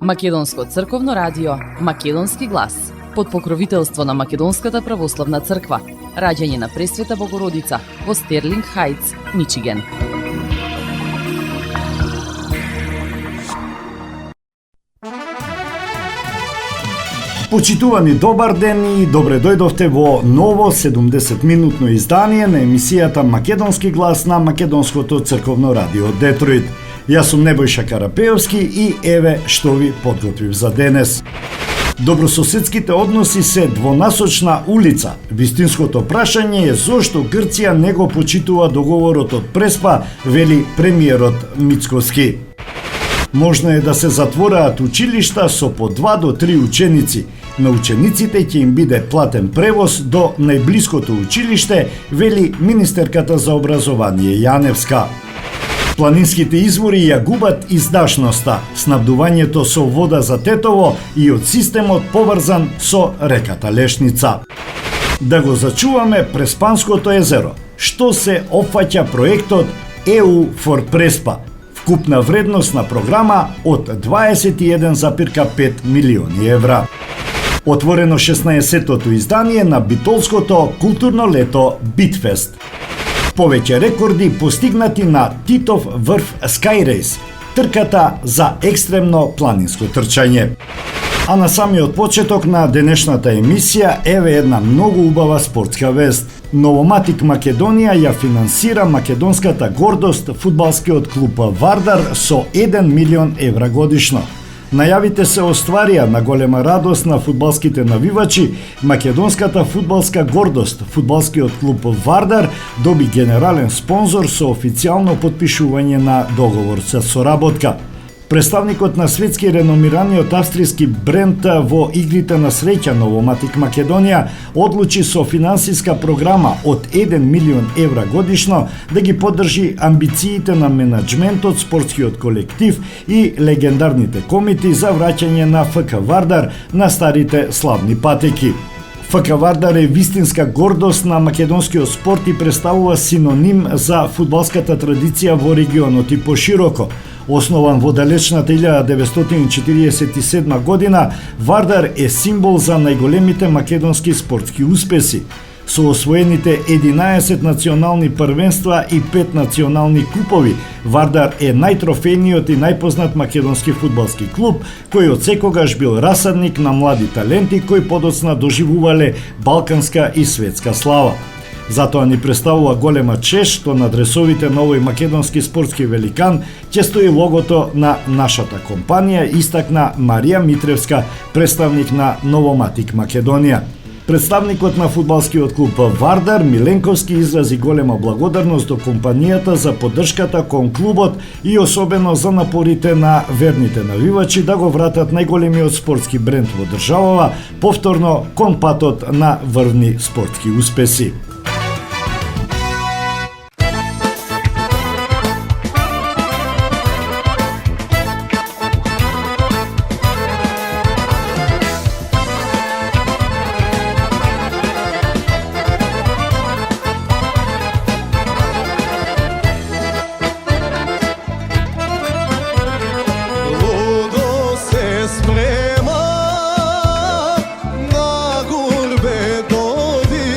Македонско црковно радио, Македонски глас, под покровителство на Македонската православна црква, раѓање на Пресвета Богородица во Стерлинг Хајтс, Мичиген. Почитувани, добар ден и добре дојдовте во ново 70-минутно издание на емисијата Македонски глас на Македонското црковно радио Детройт. Јас сум Небојша Карапеовски и еве што ви подготвив за денес. Добрососедските односи се двонасочна улица. Вистинското прашање е зошто Грција не го почитува договорот од Преспа, вели премиерот Мицкоски. Можно е да се затвораат училишта со по 2 до 3 ученици. На учениците ќе им биде платен превоз до најблиското училиште, вели министерката за образование Јаневска. Планинските извори ја губат издашноста, снабдувањето со вода за Тетово и од системот поврзан со реката Лешница. Да го зачуваме Преспанското езеро. Што се опфаќа проектот EU for Преспа? Вкупна вредност на програма од 21,5 милиони евра. Отворено 16-тото издание на битолското културно лето Битфест. Повеќе рекорди постигнати на Титов врв Скайрейс, трката за екстремно планинско трчање. А на самиот почеток на денешната емисија еве една многу убава спортска вест. Новоматик Македонија ја финансира македонската гордост фудбалскиот клуб Вардар со 1 милион евра годишно. Најавите се остварија на голема радост на фудбалските навивачи. Македонската фудбалска гордост, фудбалскиот клуб Вардар, доби генерален спонзор со официјално потпишување на договор за соработка. Представникот на светски реномираниот австријски бренд во игрите на среќа Новоматик Македонија одлучи со финансиска програма од 1 милион евра годишно да ги поддржи амбициите на менаџментот, спортскиот колектив и легендарните комити за враќање на ФК Вардар на старите славни патеки. ФК Вардар е вистинска гордост на македонскиот спорт и представува синоним за фудбалската традиција во регионот и пошироко. Основан во далечната 1947 година, Вардар е символ за најголемите македонски спортски успеси. Со освоените 11 национални првенства и 5 национални купови, Вардар е најтрофејниот и најпознат македонски фудбалски клуб, кој од секогаш бил расадник на млади таленти кои подоцна доживувале балканска и светска слава. Затоа ни представува голема чест што на дресовите на овој македонски спортски великан ќе стои логото на нашата компанија, истакна Марија Митревска, представник на Новоматик Македонија. Представникот на фудбалскиот клуб Вардар, Миленковски, изрази голема благодарност до компанијата за поддршката кон клубот и особено за напорите на верните навивачи да го вратат најголемиот спортски бренд во државава повторно кон патот на врвни спортски успеси. Sprema na gurbe dovi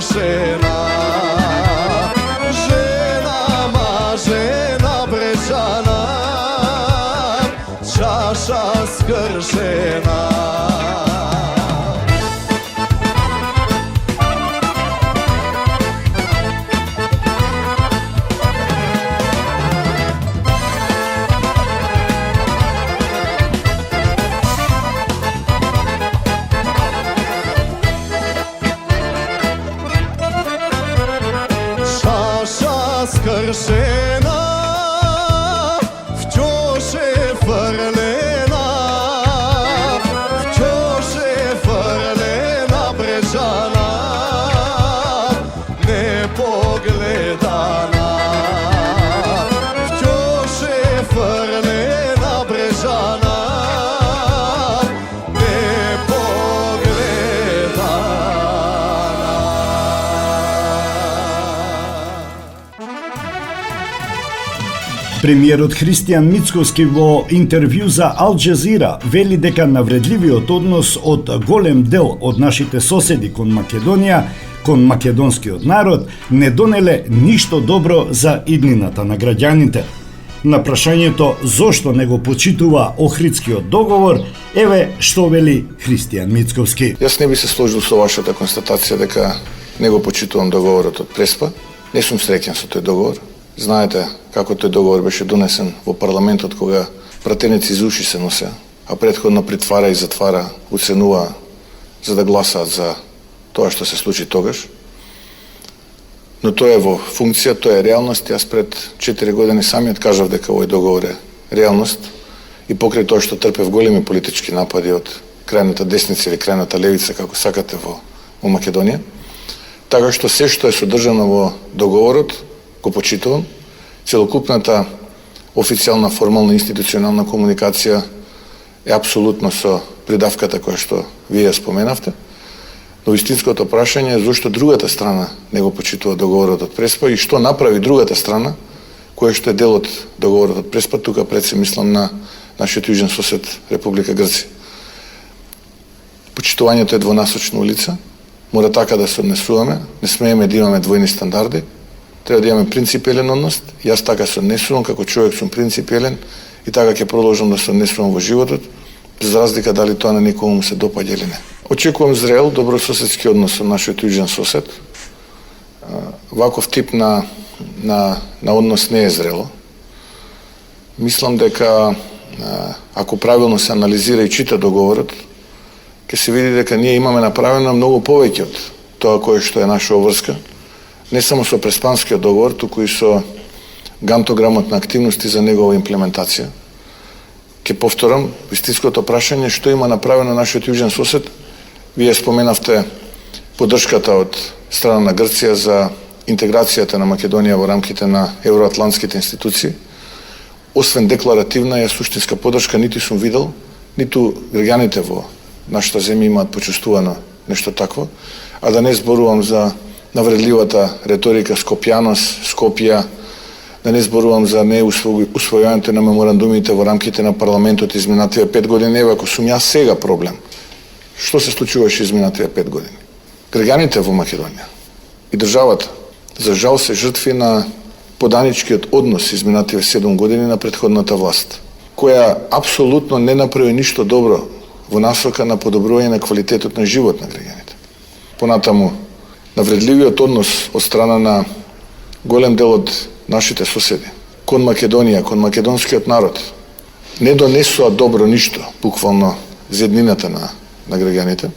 скршена. Žena Brečana, čaša skršena. Čaša skršena, втёж е фрлена, втёж е фрлена Бречана, непогледана. Втёж е фрлена Бречана, Премиерот Христијан Мицкоски во интервју за Ал Джазира вели дека навредливиот однос од голем дел од нашите соседи кон Македонија, кон македонскиот народ, не донеле ништо добро за иднината на граѓаните. На прашањето зошто не го почитува Охридскиот договор, еве што вели Христијан Мицковски. Јас не би се сложил со вашата констатација дека не го почитувам договорот од Преспа. Не сум среќен со тој договор. Знаете како тој договор беше донесен во парламентот кога пратеници за уши се носе, а претходно притвара и затвара, уценува за да гласаат за тоа што се случи тогаш. Но тоа е во функција, тоа е реалност. Јас пред 4 години самиот кажав дека овој договор е реалност и покрај тоа што трпев големи политички напади од крајната десница или крајната левица, како сакате во Македонија, така што се што е содржано во договорот го почитувам. Целокупната официјална, формална, институционална комуникација е апсолутно со придавката која што вие споменавте. Но истинското прашање е зошто другата страна не го почитува договорот од Преспа и што направи другата страна која што е дел од договорот од Преспа. Тука пред се мислам на нашиот јужен сосед Република Грција. Почитувањето е двонасочна улица. Мора така да се однесуваме. Не смееме да имаме двојни стандарди. Треба да имаме принципиелен однос. Јас така се однесувам, како човек сум принципиелен и така ќе продолжам да се однесувам во животот, без разлика дали тоа на некому му се допаѓа или не. Очекувам зрел, добрососедски однос со нашиот јужен сосед. Ваков тип на однос не е зрело. Мислам дека ако правилно се анализира и чита договорот, ќе се види дека ние имаме направено многу повеќе од тоа кое што е наша обврска. Не само со Преспанскиот договор, туку и со гантограмот на активности за негова имплементација. Ке повторам, истинското прашање што има направено нашиот јужен сосед. Вие споменавте поддршката од страна на Грција за интеграцијата на Македонија во рамките на евроатлантските институции. Освен декларативна и суштинска поддршка, нити сум видел, ниту граѓаните во нашата земја имаат почувствувано нешто такво, а да не зборувам за навредливата реторика Скопјанос, Скопја, да не зборувам за неусвојувањето на меморандумите во рамките на парламентот изминативе 5 години. Ева, ако сум јас сега проблем, што се случуваше изминативе 5 години? Граѓаните во Македонија и државата, за жал, се жртви на поданичкиот однос изминативе 7 години на претходната власт, која апсолутно не направи ништо добро во насока на подобрување на квалитетот на живот на граѓаните. Понатаму, навредливиот однос од страна на голем дел од нашите соседи кон Македонија, кон македонскиот народ, не донесува добро ништо, буквално, за еднината на граѓаните.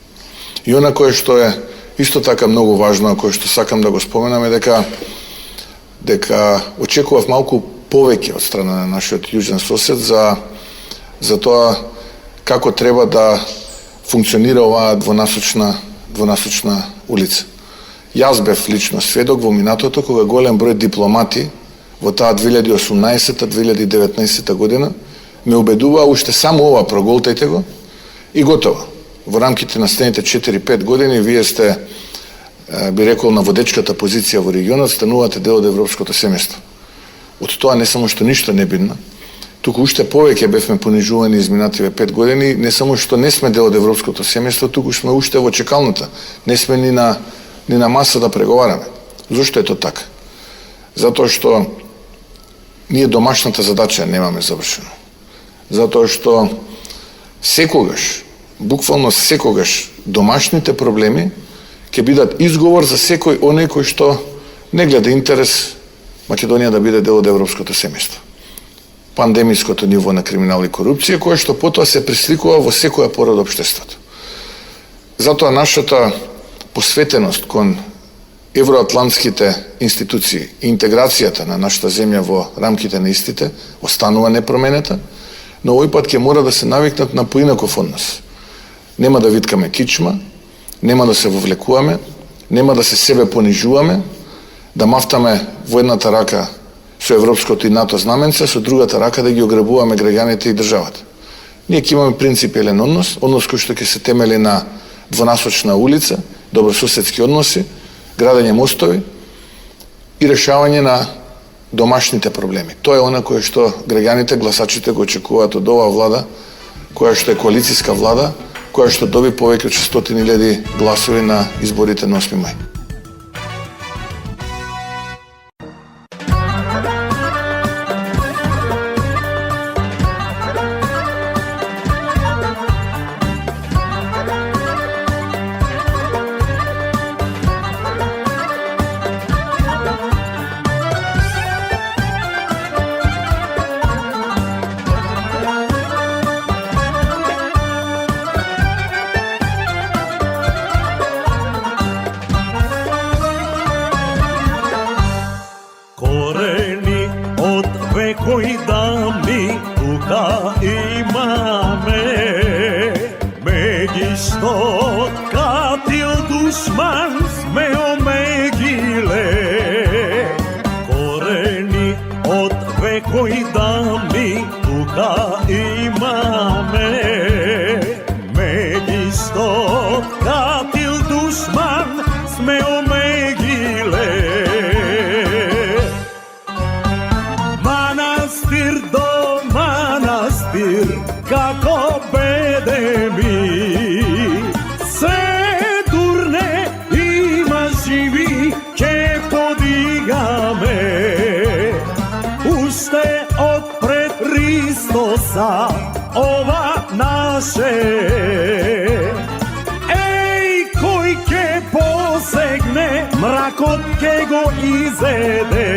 И она кое што е исто така многу важно, кое што сакам да го споменам е дека очекував малку повеќе од страна на нашиот јужен сосед за тоа како треба да функционира оваа двонасочна улица. Јас бев лично сведок во минатото кога голем број дипломати во таа 2018-2019 година ме убедуваа уште само ова проголтајте го и готово. Во рамките на следните 4-5 години вие сте, би рекол, на водечката позиција во регионот, станувате дел од европското семејство. Од тоа не само што ништо не бидна, туку уште повеќе бевме понижувани изминативе 5 години, не само што не сме дел од европското семејство, туку сме уште во чекалната. Не сме ни на ни на маса да преговараме. Зошто е то така? Затоа што ние домашната задача немаме завршено. Затоа што секогаш, буквално секогаш, домашните проблеми ќе бидат изговор за секој оној кој што не гледа интерес Македонија да биде дел од европското семејство. Пандемиското ниво на криминал и корупција, кое што потоа се пресликува во секоја пора од општеството. Затоа нашата посветеност кон евроатлантските институции и интеграцијата на нашата земја во рамките на истите останува непроменета, но овој пат ќе мора да се навикнат на поинаков однос. Нема да виткаме кичма, нема да се вовлекуваме, нема да се себе понижуваме, да мафтаме во едната рака со европското и НАТО знаменце, со другата рака да ги ограбуваме граѓаните и државата. Ние ќе имаме принципиелен однос кој што ќе се темели на двонасочна улица, добрососедски односи, градење мостови и решавање на домашните проблеми. Тоа е она кое што граѓаните, гласачите го очекуваат од оваа влада, која што е коалициска влада, која што доби повеќе од 600.000 гласови на изборите на 8 мај. Кои дами тука имаме, меѓу катил душман сме омегиле. Корени од векои дами тука имаме, меѓу катил душман сме омегиле. Како беде ми се турне, има живи, ќе подигаме. Уште отпред Христоса ова наше. Еј, кој ќе посегне, мракот ќе го изеде.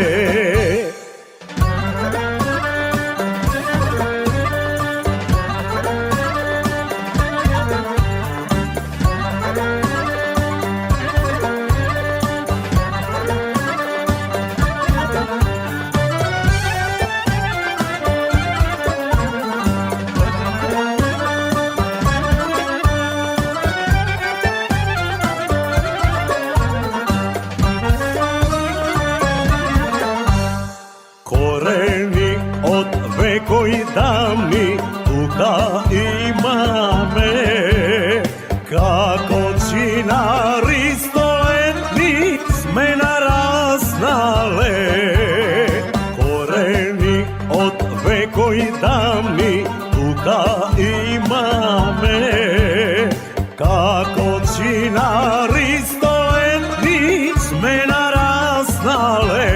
Кои дами тука имаме, како чинари столетни сме нараснале. Корени од векои дами тука имаме, како чинари столетни сме нараснале.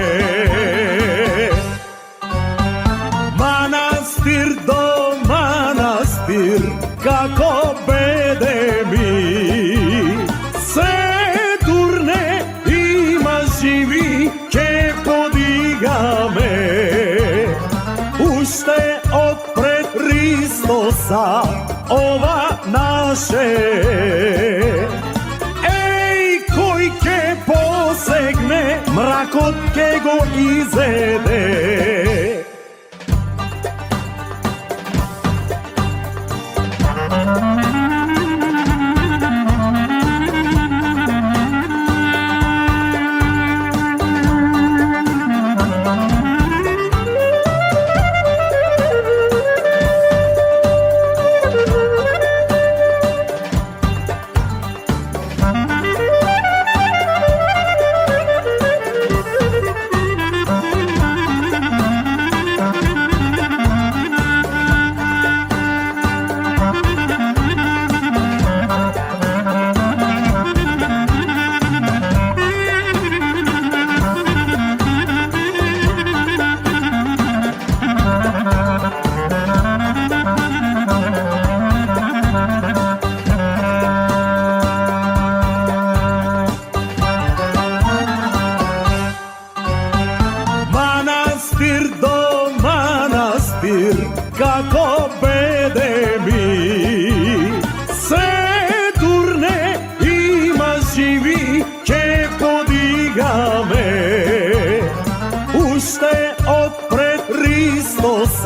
Како беде ми се турне, има живи, ќе подигаме. Уште отпред Христоса ова наше. Еј, кој ќе посегне, мракот ќе го изеде.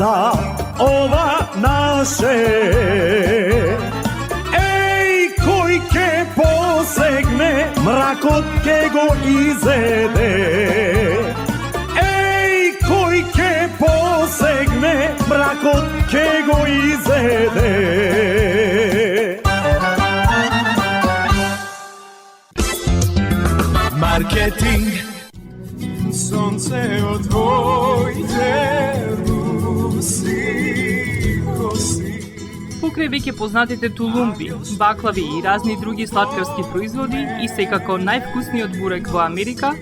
sa ova naše. Ej, koji ke posegne, mrakot ke go izede. Ej, koji ke posegne, mrakot ke go izede. Marketing. Sonce od tvojte руси коси. Покрај веќе познатите тулумби, баклави и разни други сладкарски производи и секако највкусниот бурек во Америка,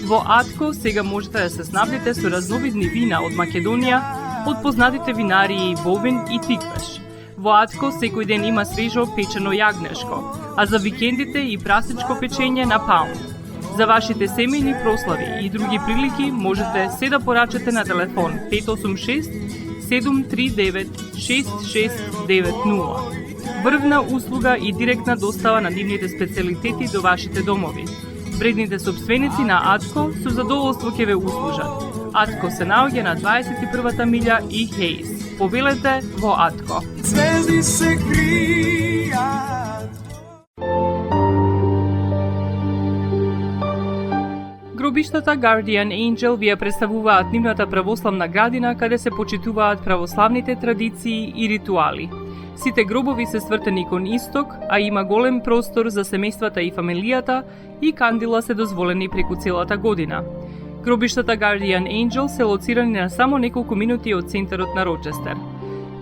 во Атко сега можете да се снабдите со разновидни вина од Македонија, од познатите винарии Бовин и Тиквеш. Во Атко секој ден има свежо печено јагнешко, а за викендите и прасечко печење на паунд. За вашите семејни прослави и други прилики можете се да порачате на телефон 586 739 6690. Врвна услуга и директна достава на нивните специјалитети до вашите домови. Вредните собственици на Атко со задоволство ќе ве услужат. Атко се наоѓа на 21-та милја и Хейс. Повелете во Атко. Звезди се кријат. Гробиштата Guardian Angel ви ја представуваат нивната православна градина каде се почитуваат православните традиции и ритуали. Сите гробови се свртени кон исток, а има голем простор за семејствата и фамилијата и кандила се дозволени преку целата година. Гробиштата Guardian Angel се лоцирани на само неколку минути од центарот на Рочестер.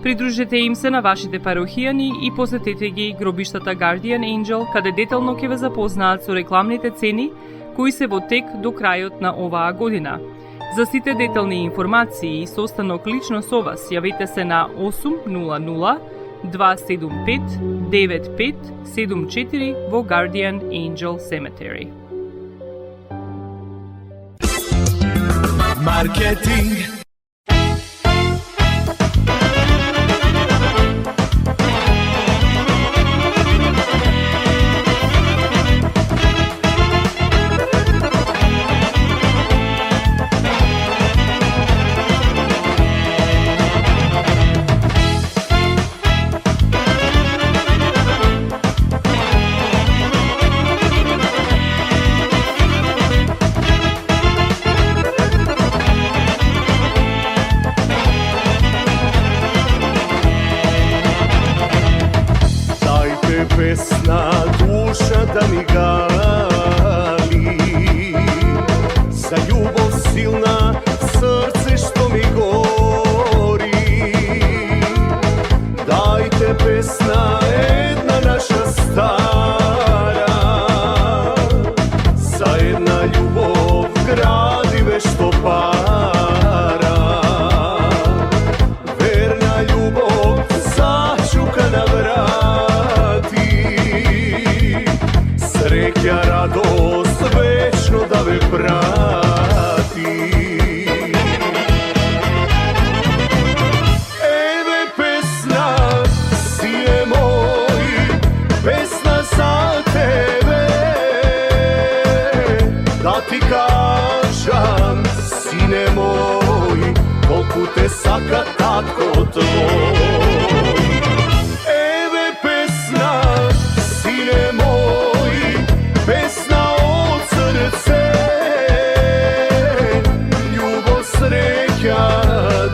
Придружете им се на вашите парохијани и посетете ги гробиштата Guardian Angel, каде детално ќе ве запознаат со рекламните цени кои се во тек до крајот на оваа година. За сите детални информации и состанок лично со вас, јавете се на 800 275 9574 во Guardian Angel Cemetery. Маркетинг. Pesna duša da mi gali, za ljubov silna srce što mi gori. Dajte pesna jedna naša stara, za jedna ljubov gradi vešto para. Verna ljubov začuka na vrati, sreća, radost, večno da me prati. Eve pesna, sine moj, pesna za tebe, da ti kažem, sine moj, koliko te saka tatko tvoj. Eve pesna, sine moj, pesna od srce, ljubav, sreća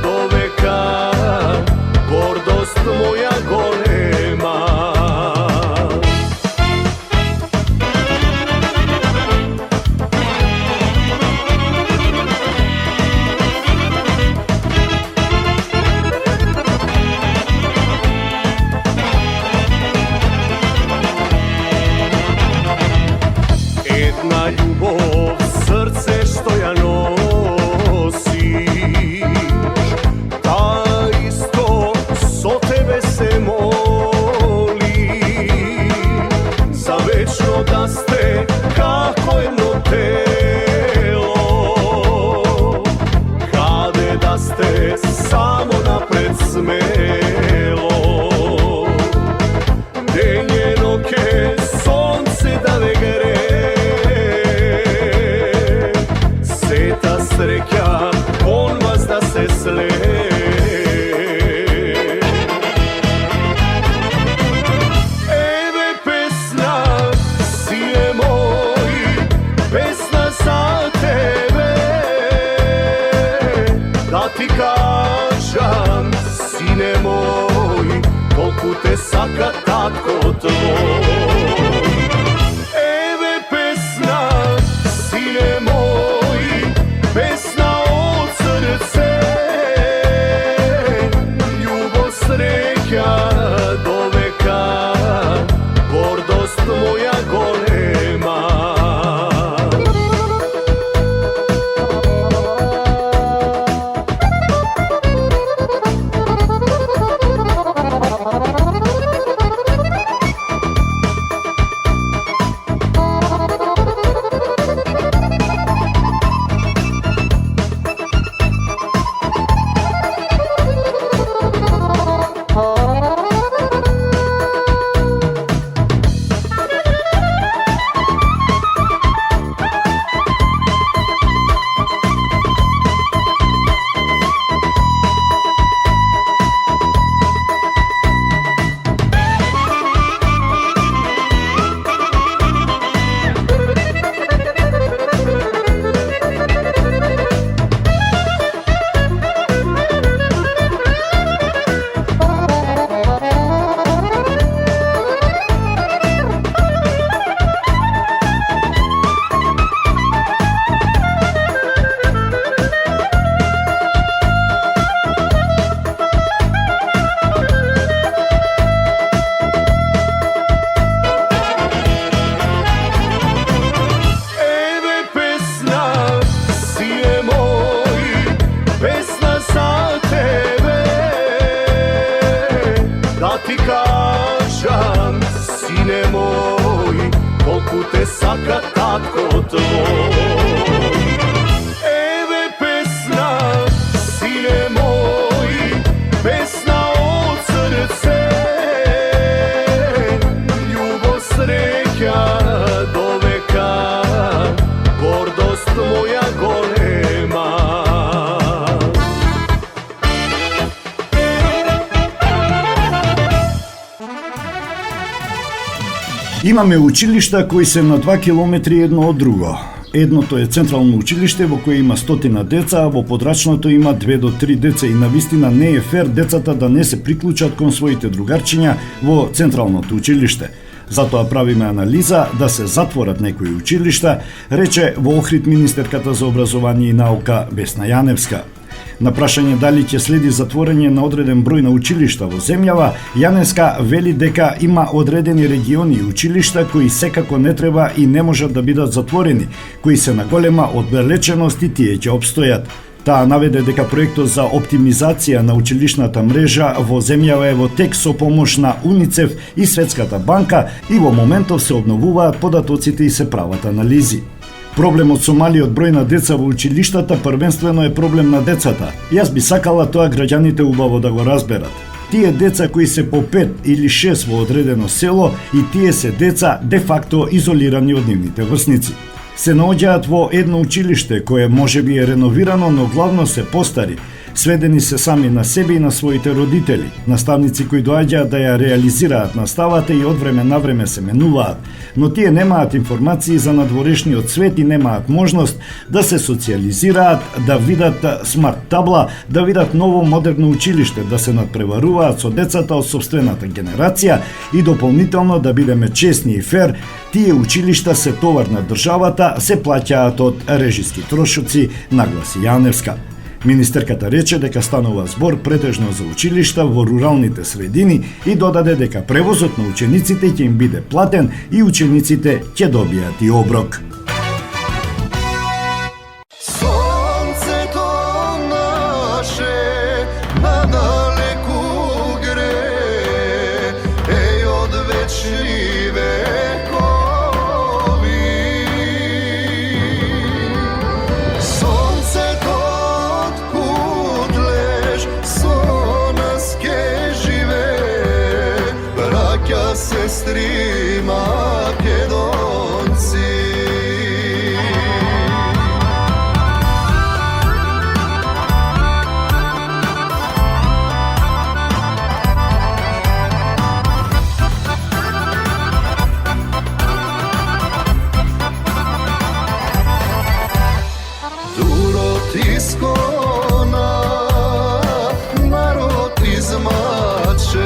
do veka, gordost moja golema. колку те сака татко твой. Еве песна, сине мој, песна од срце, љубов, среќа до века, гордост моја голема. Da ti kažam, sine moj, kolku te saka tatko tvoj. Eve pesna, sine moj, pesna od srce, љубов, среќа до века, гордост моја голема. Имаме училишта кои се на 2 километри едно од друго. Едното е централно училиште во кое има 100 деца, а во подрачното има 2 до 3 деца и навистина не е фер децата да не се приклучат кон своите другарчиња во централното училиште. Затоа правиме анализа да се затворат некои училишта, рече во Охрид министерката за образование и наука Весна Јаневска. На прашање дали ќе следи затворање на одреден број на училишта во земјава, Јаневска вели дека има одредени региони и училишта кои секако не треба и не можат да бидат затворени, кои се на голема оддалеченост и тие ќе обстојат. Таа наведе дека проектот за оптимизација на училишната мрежа во земјава е во тек со помош на УНИЦЕФ и Светската банка и во моментов се обновуваат податоците и се прават анализи. Проблемот со малиот број на деца во училиштата првенствено е проблем на децата. Јас би сакала тоа граѓаните убаво да го разберат. Тие деца кои се по 5 или 6 во одредено село и тие се деца де факто изолирани од нивните врсници. Се наоѓаат во едно училиште кое можеби е реновирано, но главно се постари. Сведени се сами на себе и на своите родители, наставници кои доаѓаат да ја реализираат наставата и од време на време се менуваат, но тие немаат информации за надворешниот свет и немаат можност да се социализираат, да видат смарт табла, да видат ново модерно училиште, да се надпреваруваат со децата од собствената генерација и дополнително да бидеме честни и фер, тие училишта се товар на државата, се плаќаат од режиски трошоци, нагласи Јаневска. Министерката рече дека станува збор претежно за училишта во руралните средини и додаде дека превозот на учениците ќе им биде платен и учениците ќе добијат и оброк. Сонцето наше надалеку гре, еј од вечни векови. Сонцето откуд леш со нас ке живе, браќа, сестри, македонци. Дурот искона, народ измачен,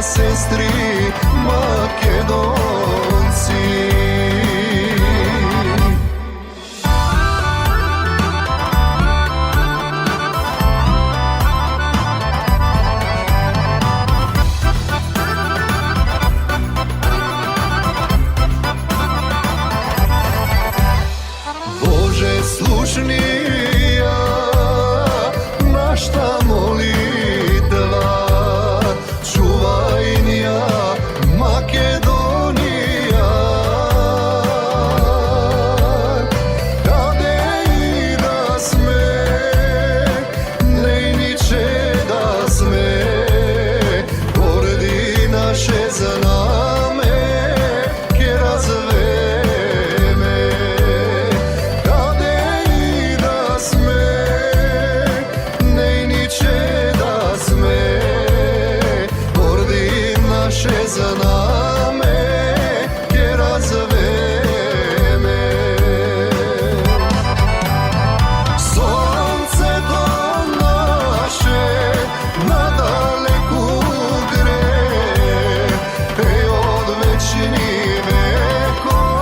sestri Makedonci. Bože slušnija, našta molitva, čuvajnija Makedonija. Kade i da sme, nejniče da sme, poredi naše zname, ke razveme. Kade i da sme, nejniče da sme, poredi naše zname, ke razveme. Sonce do naše nadaleku gre, ej od večni vekovi.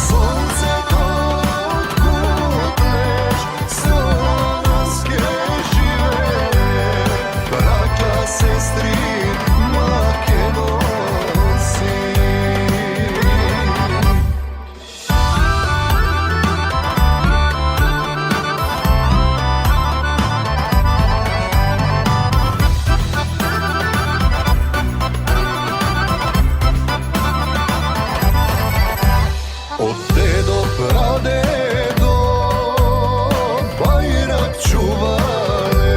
Sonce to otkud leš, slovenske žive, braća, sestri Makedonci. Od dedo pradedo bajrak čuvale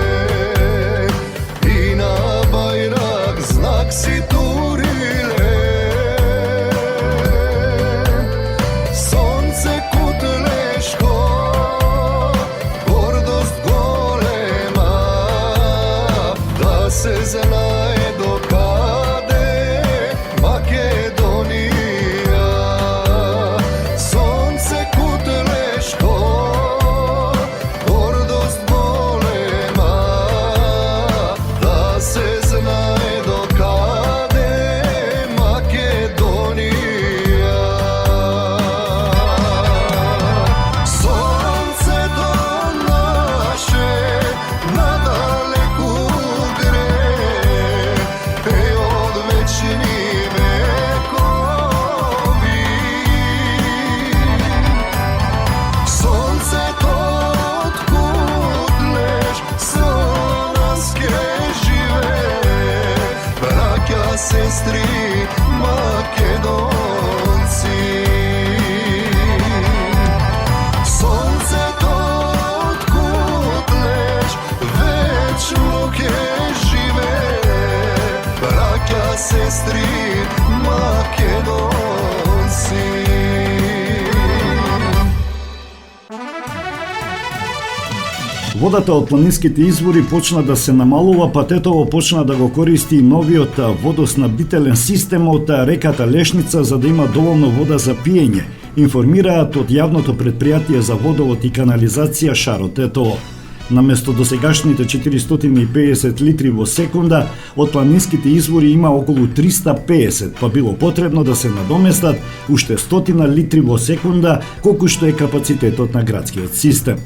i na bajrak znak si turile. Sonce kutleško, gordost golema, da se znaje do kade Makedonija. Sonce kutleško, gordost golema, da se znaje do kade Makedonija. Sonce do naše nadaleku gre, ej od večni vekovi. Sonce to otkud leš, slovenske žive, braća, sestri Makedonci. Sonce to otkud leš, večno ke žive, braća, sestri Makedonci. Водата од планинските извори почна да се намалува, па Тетово почна да го користи и новиот водоснабдителен систем од реката Лешница за да има доволно вода за пиење, информираат од јавното предпријатие за водовод и канализација Шаро Тетово. Наместо досегашните 450 литри во секунда, од планинските извори има околу 350, па било потребно да се надоместат уште 100 литри во секунда, колку што е капацитетот на градскиот систем.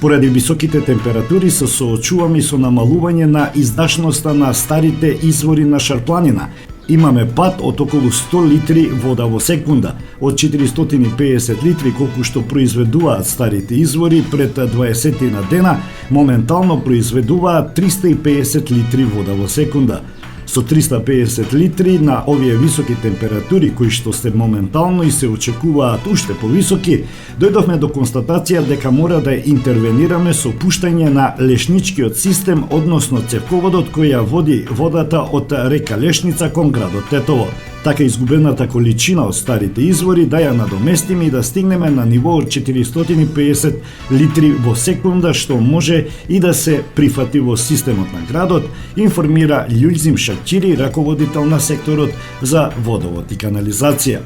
Поради високите температури се соочуваме со намалување на издашноста на старите извори на Шарпланина. Имаме пад од околу 100 литри вода во секунда, од 450 литри колку што произведуваат старите извори пред 20 на дена, моментално произведуваат 350 литри вода во секунда. Со 350 литри на овие високи температури, кои што се моментално и се очекуваат уште повисоки, дојдовме до констатација дека мора да интервенираме со пуштање на лешничкиот систем, односно цевководот кој ја води водата од река Лешница кон градот Тетово. Така изгубената количина од старите извори да ја надоместиме и да стигнеме на ниво од 450 литри во секунда, што може и да се прифати во системот на градот, информира Љулзим Шакчири, раководител на секторот за водовод и канализација.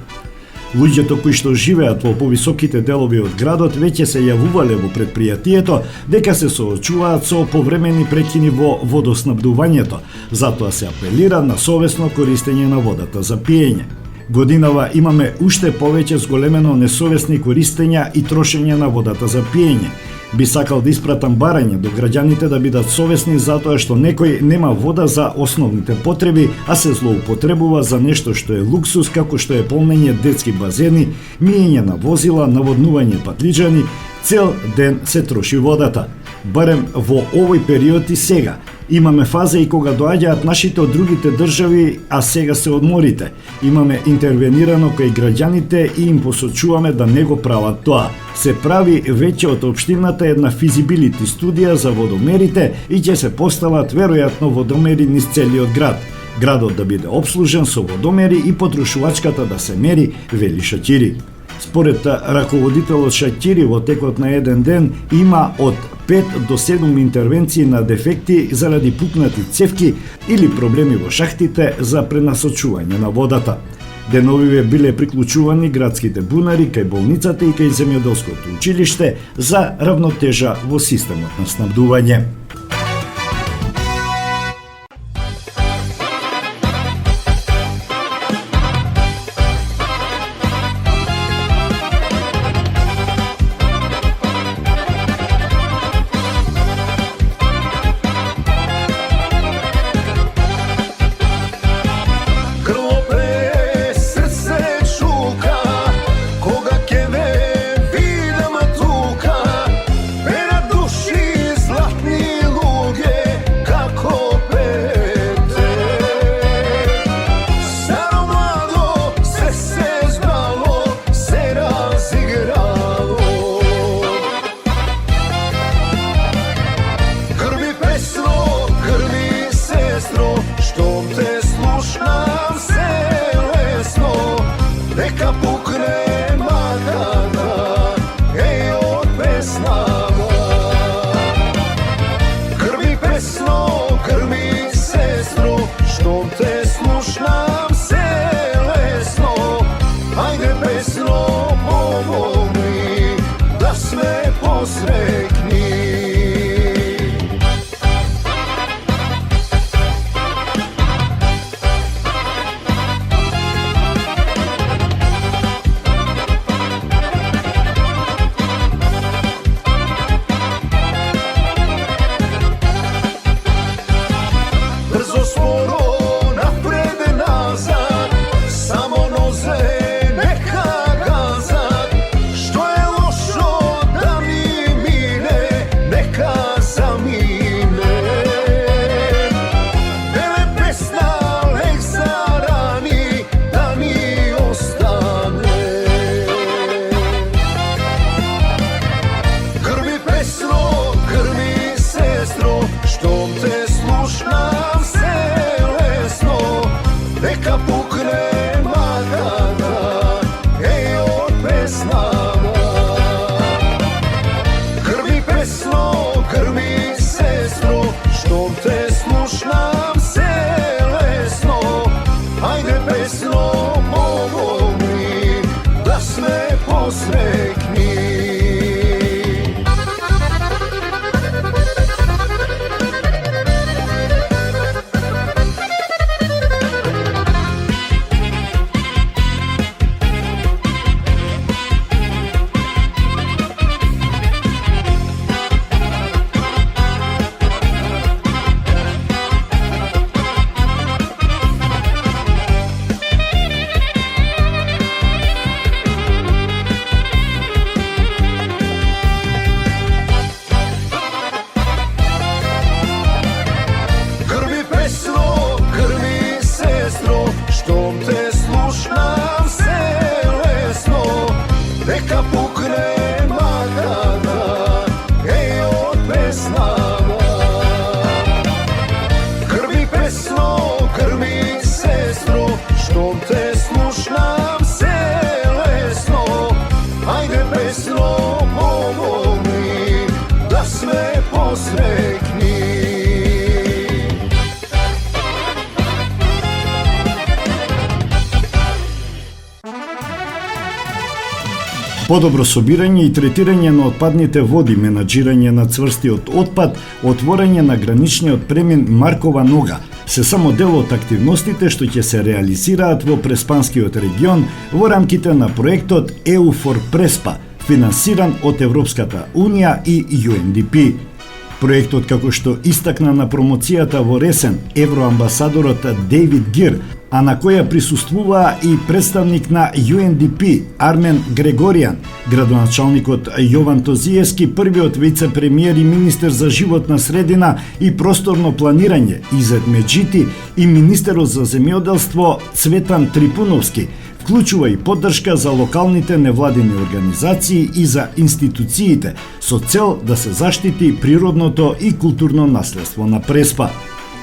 Луѓето кои што живеат во повисоките делови од градот веќе се јавувале во предпријатието дека се соочуваат со повремени прекини во водоснабдувањето, затоа се апелира на совесно користење на водата за пиење. Годинава имаме уште повеќе зголемено несовесни користења и трошење на водата за пиење. Би сакал да испратам барање до граѓаните да бидат совесни затоа што некој нема вода за основните потреби, а се злоупотребува за нешто што е луксус како што е полнење детски базени, миење на возила, наводнување патлиџани, цел ден се троши водата. Барем во овој период и сега. Имаме фаза и кога доаѓаат нашите од другите држави, а сега се одморите. Имаме интервенирано кај граѓаните и им посочуваме да не го прават тоа. Се прави веќе од општината една физибилити студија за водомерите и ќе се постават веројатно водомери низ целиот град. Градот да биде обслужен со водомери и потрошувачката да се мери, вели Шаќири. Според раководителот Шаќири, во текот на еден ден има од 5 до 7 интервенции на дефекти заради пукнати цевки или проблеми во шахтите за пренасочување на водата. Деновиве биле приклучувани градските бунари кај болницата и кај земјоделското училиште за равнотежа во системот на снабдување. Što je lošo da mi mine Подобро собирање и третирање на отпадните води, менаџирање на цврстиот отпад, отворање на граничниот премин Маркова нога се само дел од активностите што ќе се реализираат во Преспанскиот регион во рамките на проектот EU for Prespa, финансиран од Европската Унија и UNDP. Проектот, како што истакна на промоцијата во Ресен евроамбасадорот Дейвид Гир, а на која присуствуваа и представник на UNDP Армен Грегоријан, градоначалникот Јован Тозиевски, првиот вице-премиер и министер за животна средина и просторно планирање Изет Меджити и министерот за земјоделство Цветан Трипуновски, вклучува и поддршка за локалните невладини организации и за институциите со цел да се заштити природното и културно наследство на Преспа.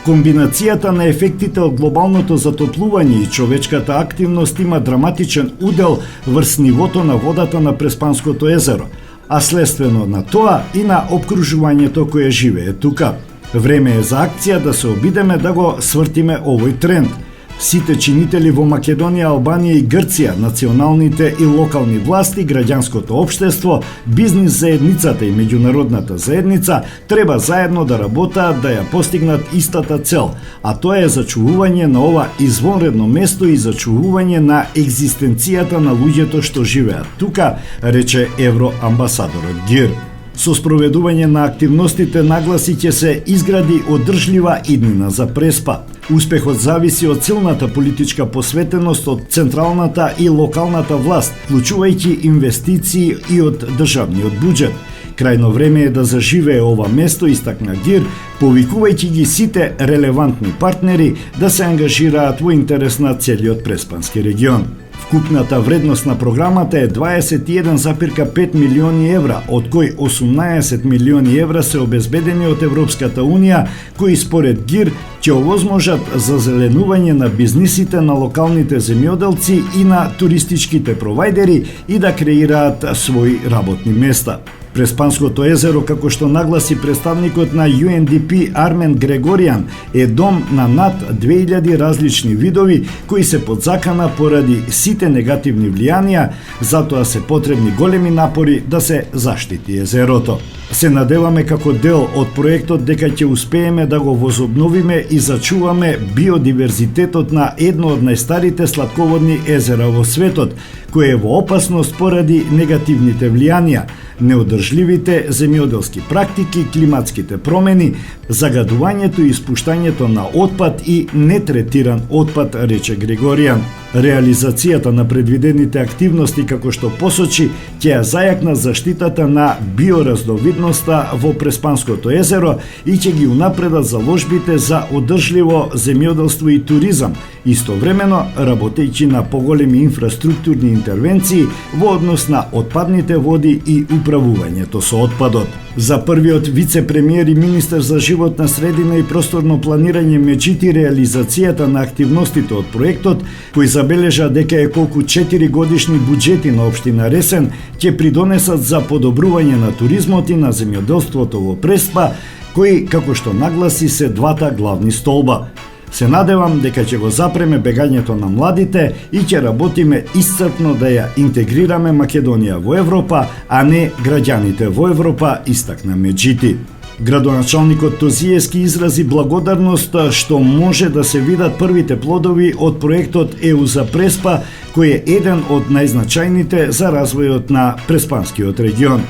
Комбинацијата на ефектите од глобалното затоплување и човечката активност има драматичен удел врз нивото на водата на Преспанското езеро, а следствено на тоа и на опкружувањето кое живее тука. Време е за акција да се обидеме да го свртиме овој тренд. Сите чинители во Македонија, Албанија и Грција, националните и локални власти, граѓанското општество, бизнис заедницата и меѓународната заедница треба заедно да работаат да ја постигнат истата цел, а тоа е зачувување на ова извонредно место и зачувување на екзистенцијата на луѓето што живеат тука, рече евроамбасадорот Гир. Со спроведување на активностите нагласи ќе се изгради одржлива иднина за Преспа. Успехот зависи од силната политичка посветеност од централната и локалната власт, вклучувајќи инвестиции и од државниот буџет. Крајно време е да заживее ова место, истакна Гир, повикувајќи ги сите релевантни партнери да се ангажираат во интерес на целиот Преспански регион. Вкупната вредност на програмата е 21,5 милиони евра, од кои 18 милиони евра се обезбедени од Европската Унија, кои според Гир ќе овозможат зазеленување на бизнисите на локалните земјоделци и на туристичките провајдери и да креираат своји работни места. Преспанското езеро, како што нагласи представникот на UNDP Армен Грегоријан, е дом на над 2000 различни видови кои се под закана поради сите негативни влијанија, затоа се потребни големи напори да се заштити езерото. Се надеваме како дел од проектот дека ќе успееме да го возобновиме и зачуваме биодиверзитетот на едно од најстарите слатководни езера во светот, кој е во опасност поради негативните влијанија, неодржливите земјоделски практики, климатските промени, загадувањето и испуштањето на отпад и нетретиран отпад, рече Григоријан. Реализацијата на предвидените активности, како што посочи, ќе ја зајакна заштитата на биоразновидноста во Преспанското езеро и ќе ги унапредат заложбите за одржливо земјоделство и туризам, истовремено работејќи на поголеми инфраструктурни интервенции во однос на отпадните води и управувањето со отпадот. За првиот вице-премиер и министер за животна средина и просторно планирање Меджити, реализацијата на активностите од проектот, кој забележа дека е колку 4 годишни буџети на општина Ресен, ќе придонесат за подобрување на туризмот и на земјоделството во Преспа, кои, како што нагласи, се двата главни столба. Се надевам дека ќе го запреме бегањето на младите и ќе работиме исцрпно да ја интегрираме Македонија во Европа, а не граѓаните во Европа, истакна Меджити. Градоначалникот Тозиевски изрази благодарност што може да се видат првите плодови од проектот EU за Преспа, кој е еден од најзначајните за развојот на Преспанскиот регион.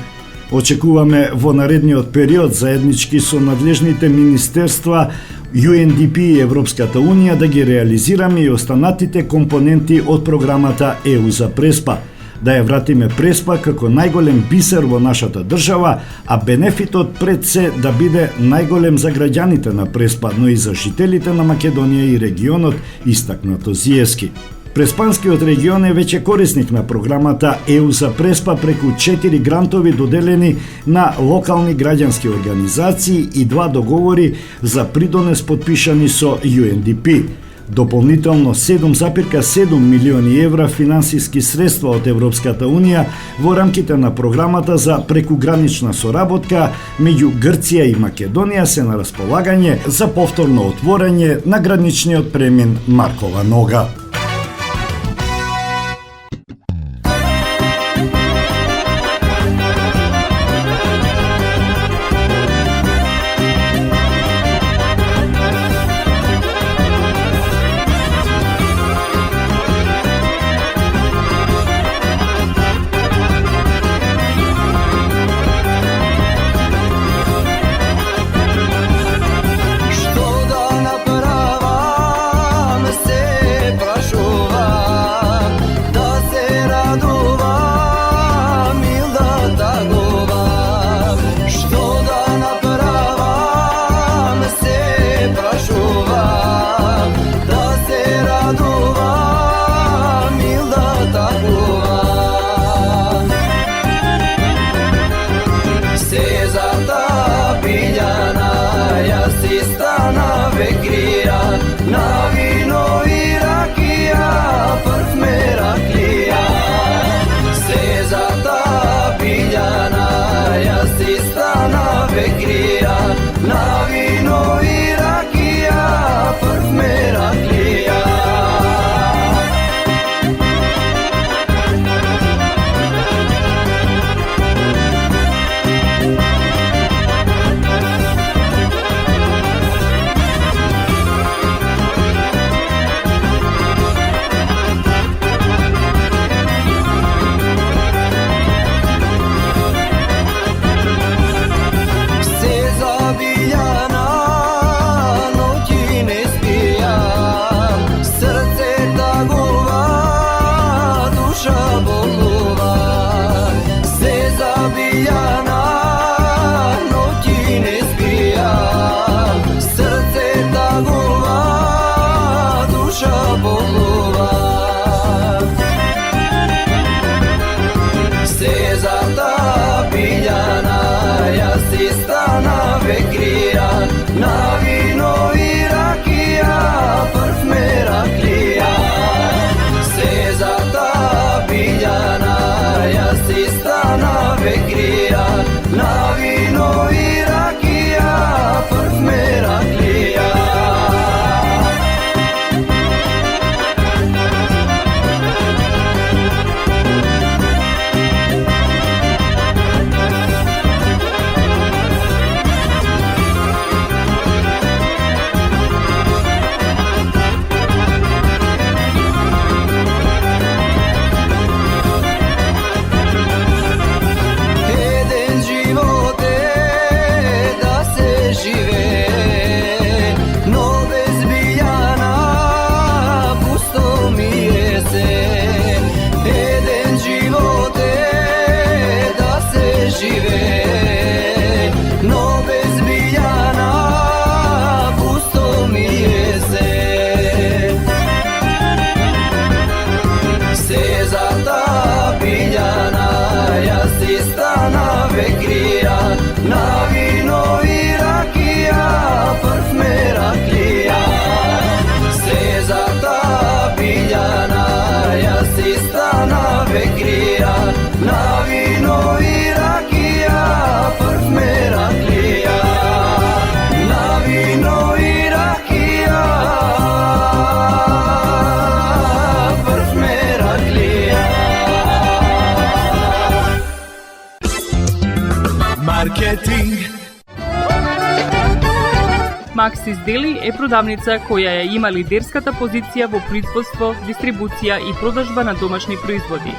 Очекуваме во наредниот период заеднички со надлежните министерства, UNDP и Европската Унија да ги реализираме и останатите компоненти од програмата EU за Преспа, да ја вратиме Преспа како најголем бисер во нашата држава, а бенефитот пред се да биде најголем за граѓаните на Преспа, но и за жителите на Македонија и регионот, истакна Тозиевски. Преспанскиот регион е веќе корисник на програмата EU за Преспа преку 4 грантови доделени на локални граѓански организации и 2 договори за придонес подпишани со UNDP. Дополнително 7,7 милиони евра финансиски средства од Европската Унија во рамките на програмата за прекугранична соработка меѓу Грција и Македонија се на располагање за повторно отворање на граничниот премин Маркова нога. vekria, na vino i rakija, parfme raklija. Na vino i rakija, parfme raklija. Se za ta biljana, ja si stana vekrija. Na vino i rakija, parfme raklija. Na vino i rakija, parfme raklija. Se za ta biljana, ja si stana vekrija. Na vino i rakija, parfme raklija. Na vino i rakija, parfme raklija. Маркетинг. Maxis Deli е продавница која ја има лидерската позиција во производство, дистрибуција и продажба на домашни производи.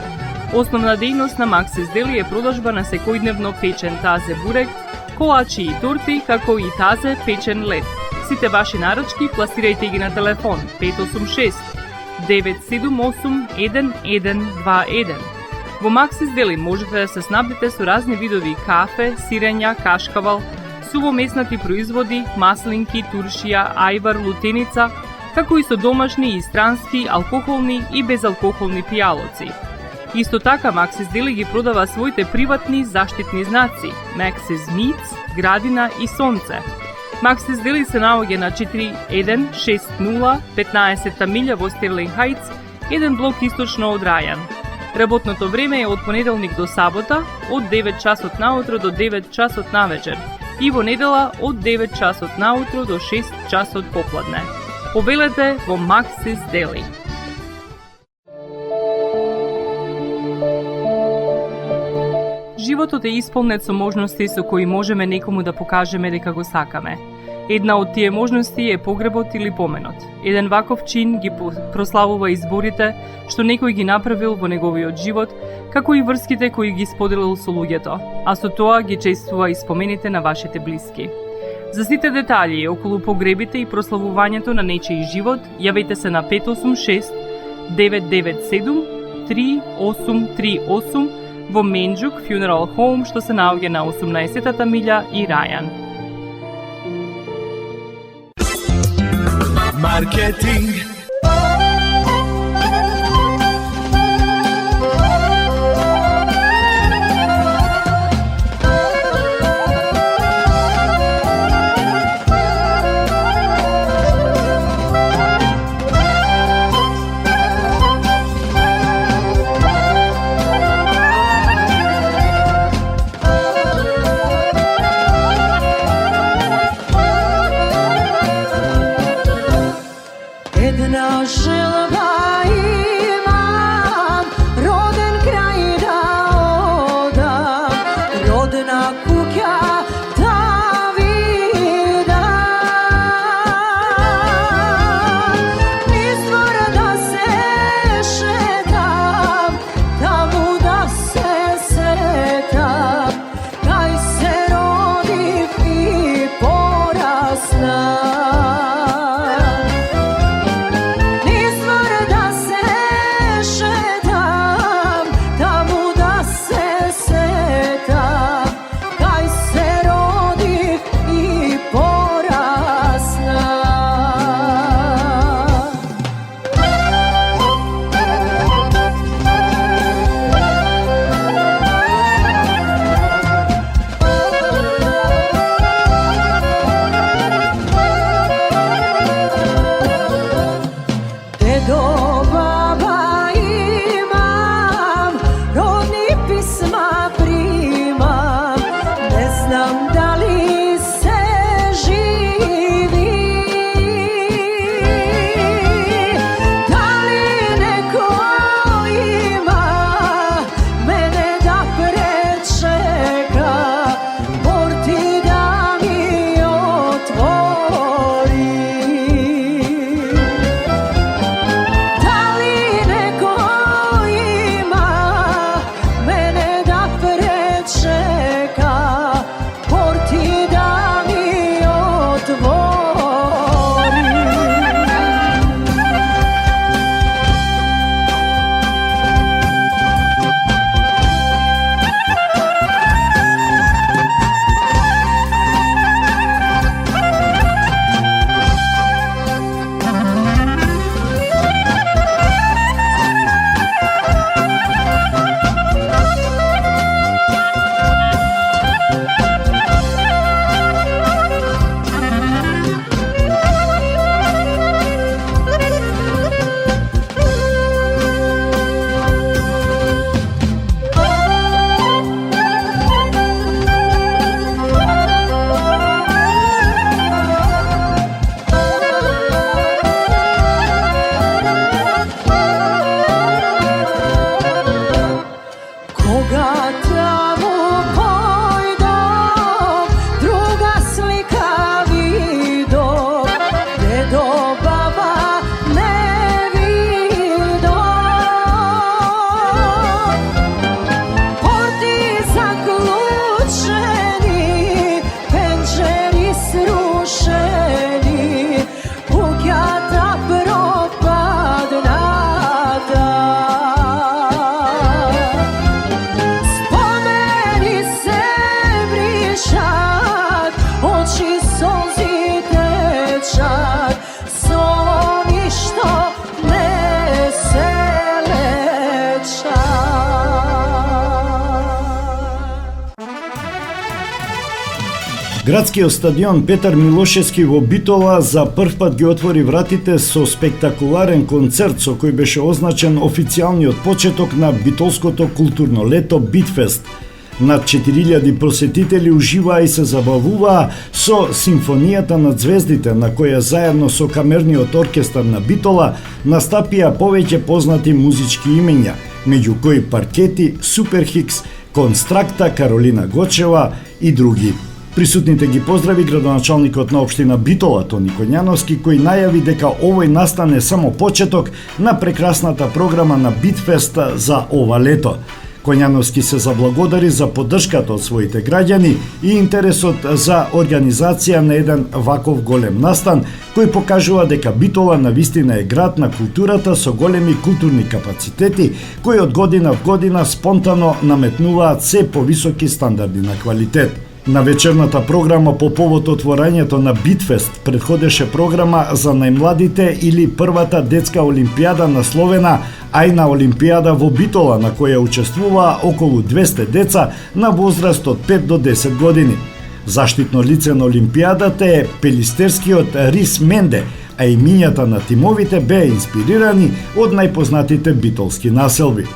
Основна дејност на Maxis Deli е продажба на секојдневно печен тазе бурек, колачи и торти, како и тазе печен лед. Сите ваши наручки пласирајте ги на телефон 586 978 1121. Во Maxis Deli можете да се снабдите со разни видови кафе, сирења, кашкавал, сувомеснати производи, маслинки, туршија, ајвар, лутеница, како и со домашни и странски, алкохолни и безалкохолни пијалоци. Исто така Maxis Deli ги продава своите приватни заштитни знаци Maxis Meats, Градина и Сонце. Maxis Deli се наоѓа на 4160 15 милја во Стерлинг Хајтс, еден блок источно од Рајан. Работното време е од понеделник до сабота, од 9 часот наутро до 9 часот навечер и во недела од 9 часот наутро до 6 часот попладне. Повелете во Maxis Deli. Животот е исполнет со можности со кои можеме некому да покажеме дека го сакаме. Една од тие можности е погребот или поменот. Еден ваков чин ги прославува изборите што некој ги направил во неговиот живот, како и врските кои ги споделил со луѓето, а со тоа ги чествува и спомените на вашите блиски. За сите детали околу погребите и прославувањето на нечиј живот, јавете се на 586 997 3838 во Менџук Funeral Home, што се наоѓа на 18-та милја и Рајан. Маркетинг. znam da li se živi, da li neko ima mene da prečeka, porti da mi otvori. Da li neko ima mene da prečeka, porti da mi otvori. Koga tamo pojdom, druga slika vidom, dedo baba ne vidom. Porti zaključeni, penđeri srušeni, ukjata propadna da. Spomeni se brišak, oči solzi tečak, soni što ne se lečak. Градскиот стадион Петар Милошевски во Битола за прв пат ги отвори вратите со спектакуларен концерт со кој беше означен официјалниот почеток на битолското културно лето Битфест. Над 4000 просетители уживаа и се забавуваа со Симфонијата на звездите, на која заедно со камерниот оркестар на Битола настапија повеќе познати музички имења, меѓу кои Паркети, Суперхикс, Констракта, Каролина Гочева и други. Присутните ги поздрави градоначалникот на општина Битола Тони Коњановски, кој најави дека овој настане само почеток на прекрасната програма на Битфест за ова лето. Коњановски се заблагодари за поддршката од своите граѓани и интересот за организација на еден ваков голем настан, кој покажува дека Битола навистина е град на културата со големи културни капацитети, кои од година в година спонтано наметнуваат се повисоки стандарди на квалитет. На вечерната програма по повод отворањето на Битфест предходеше програма за најмладите или првата детска олимпијада насловена Ајна олимпијада во Битола, на која учествуваа околу 200 деца на возраст од 5 до 10 години. Заштитно лице на олимпијадата е пелистерскиот Рис Менде, а имињата на тимовите беа инспирирани од најпознатите битолски населби.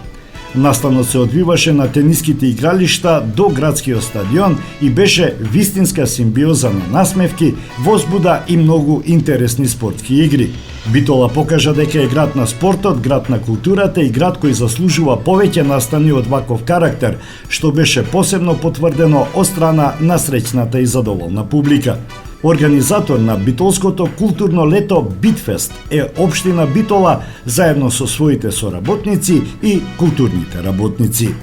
Настанот се одвиваше на тениските игралишта до градскиот стадион и беше вистинска симбиоза на насмевки, возбуда и многу интересни спортски игри. Битола покажа дека е град на спортот, град на културата и град кој заслужува повеќе настани од ваков карактер, што беше посебно потврдено од страна на среќната и задоволна публика. Организатор на битолското културно лето Битфест е општина Битола заедно со своите соработници и културните работници.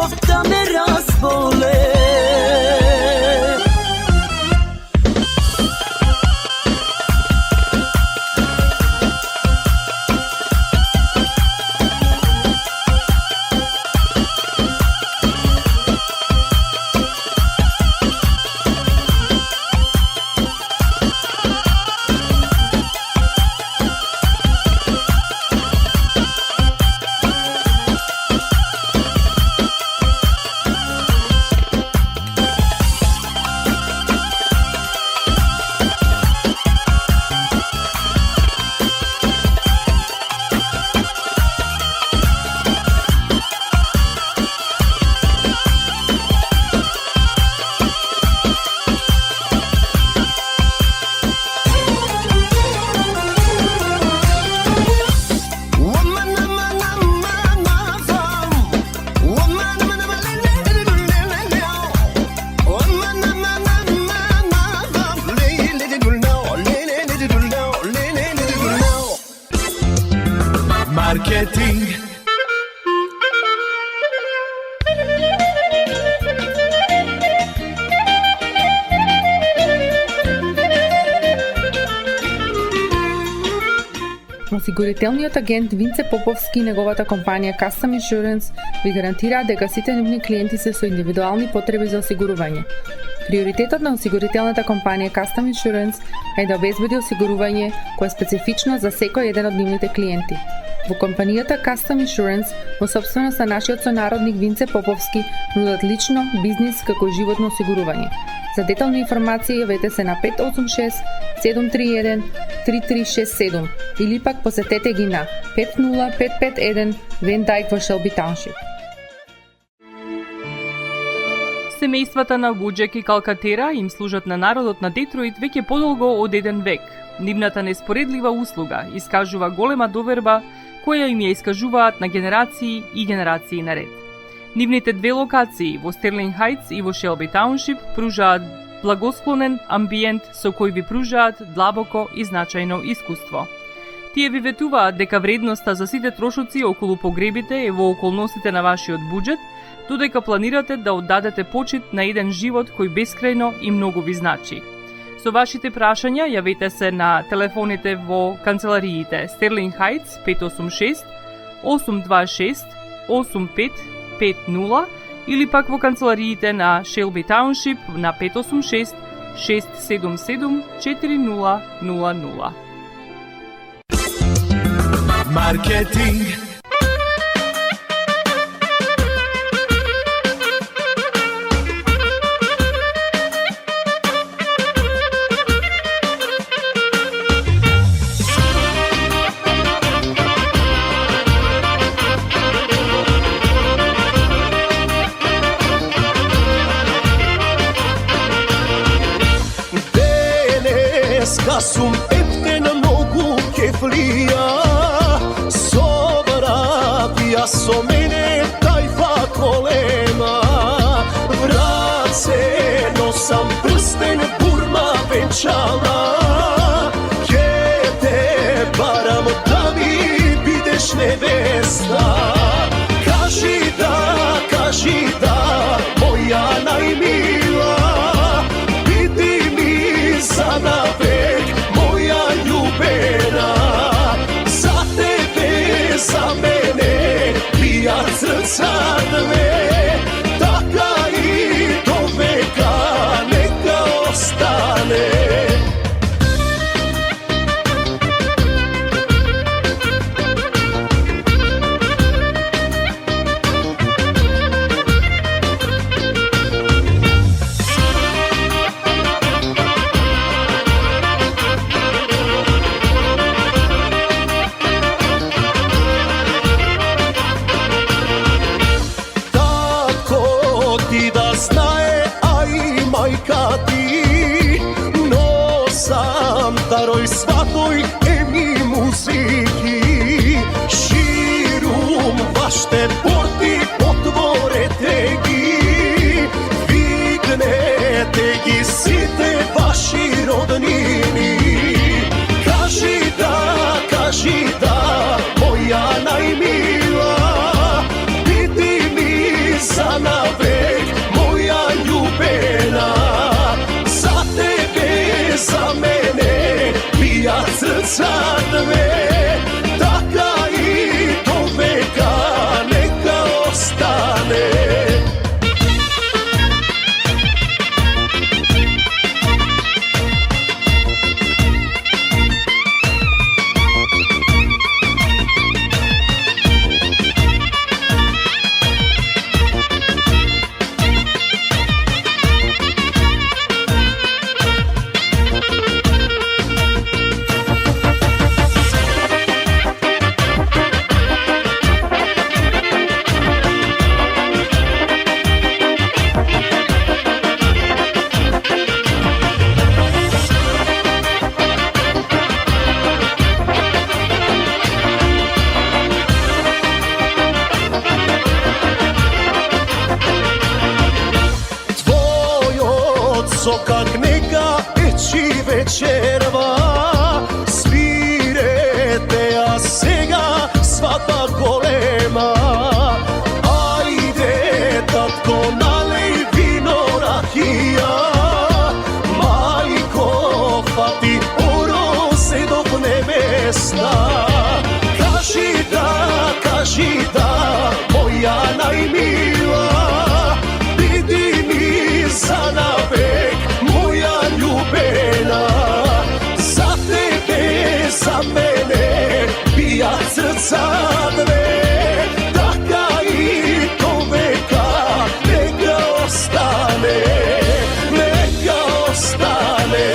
ljubov da me razbole. Marketing. Осигурителниот агент Винце Поповски и неговата компанија Custom Insurance ви гарантираат дека сите нивни клиенти се со индивидуални потреби за осигурување. Приоритетот на осигурителната компанија Custom Insurance е да обезбеди осигурување кое е специфично за секој еден од нивните клиенти. Во компанијата Custom Insurance, во собственост на нашиот сонародник Винце Поповски, нудат лично, бизнис како и животно осигурување. За детални информации јавете се на 586 731 3367 или пак посетете ги на 50551 Van Dyke во Shelby Township. Семејствата на Вуџек и Калкатера им служат на народот на Детройт веќе подолго од еден век. Нивната неспоредлива услуга искажува голема доверба која им ја искажуваат на генерации и генерации наред. Нивните две локации во Стерлинг Хајтс и во Шелби Тауншип пружаат благосклонен амбиент со кој ви пружаат длабоко и значајно искуство. Тие ви ветуваат дека вредноста за сите трошоци околу погребите е во околностите на вашиот буџет, додека планирате да оддадете почит на еден живот кој бескрајно и многу ви значи. Со вашите прашања јавете се на телефоните во канцелариите Стерлинг Хајтс 586 826 8550 или пак во канцелариите на Шелби Тауншип на 586 677 4000. Маркетинг. Денеска сум ептен многу кефлија, со братија со мене тајфа колема. Врат се носам прстен, бурма венчана, ке те барам да ми бидеш невеста. Кажи да, моја најмила, биди ми за навек, моја љубена. За тебе, за мене, бијат срца две, така и до века нека остане. Старој сватој еми музики, ширум ваште порти, отворете ги, викнете ги сите ваши роднини. Кажи да, моја најмила, биди ми за sokak neka eći večerva. Svirete, a sega svadba golema. Ajde, tatko, nalej vino rakija. Majko, fati oro se dok nebesna. Kaži da, moja najmila, vidi mi za navek, moja ljubena. Za tebe, za mene, bija srca dve. Taka i to veka, neka ostane, neka ostane.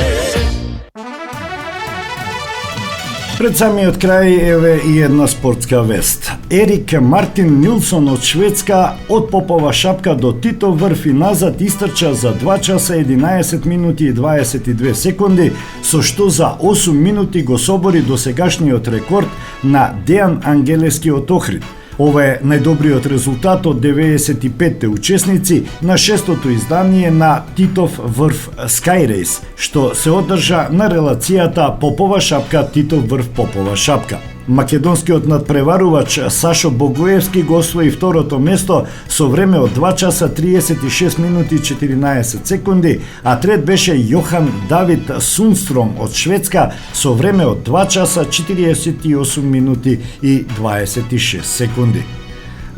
Пред самиот крај еве и една спортска вест. Ерик Мартин Нилсон од Шведска од Попова шапка до Тито врв и назад истрча за 2 часа 11 минути и 22 секунди, со што за 8 минути го собори досегашниот рекорд на Дејан Ангелески од Охрид. Ова е најдобриот резултат од 95-те учесници на шестото издание на Титов врв Sky Race, што се одржа на релацијата Попова шапка Титов врв Попова шапка. Македонскиот надпреварувач Сашо Богоевски го освои второто место со време од 2 часа 36 минути 14 секунди, а трет беше Јохан Давид Сунстром од Шведска со време од 2 часа 48 минути и 26 секунди.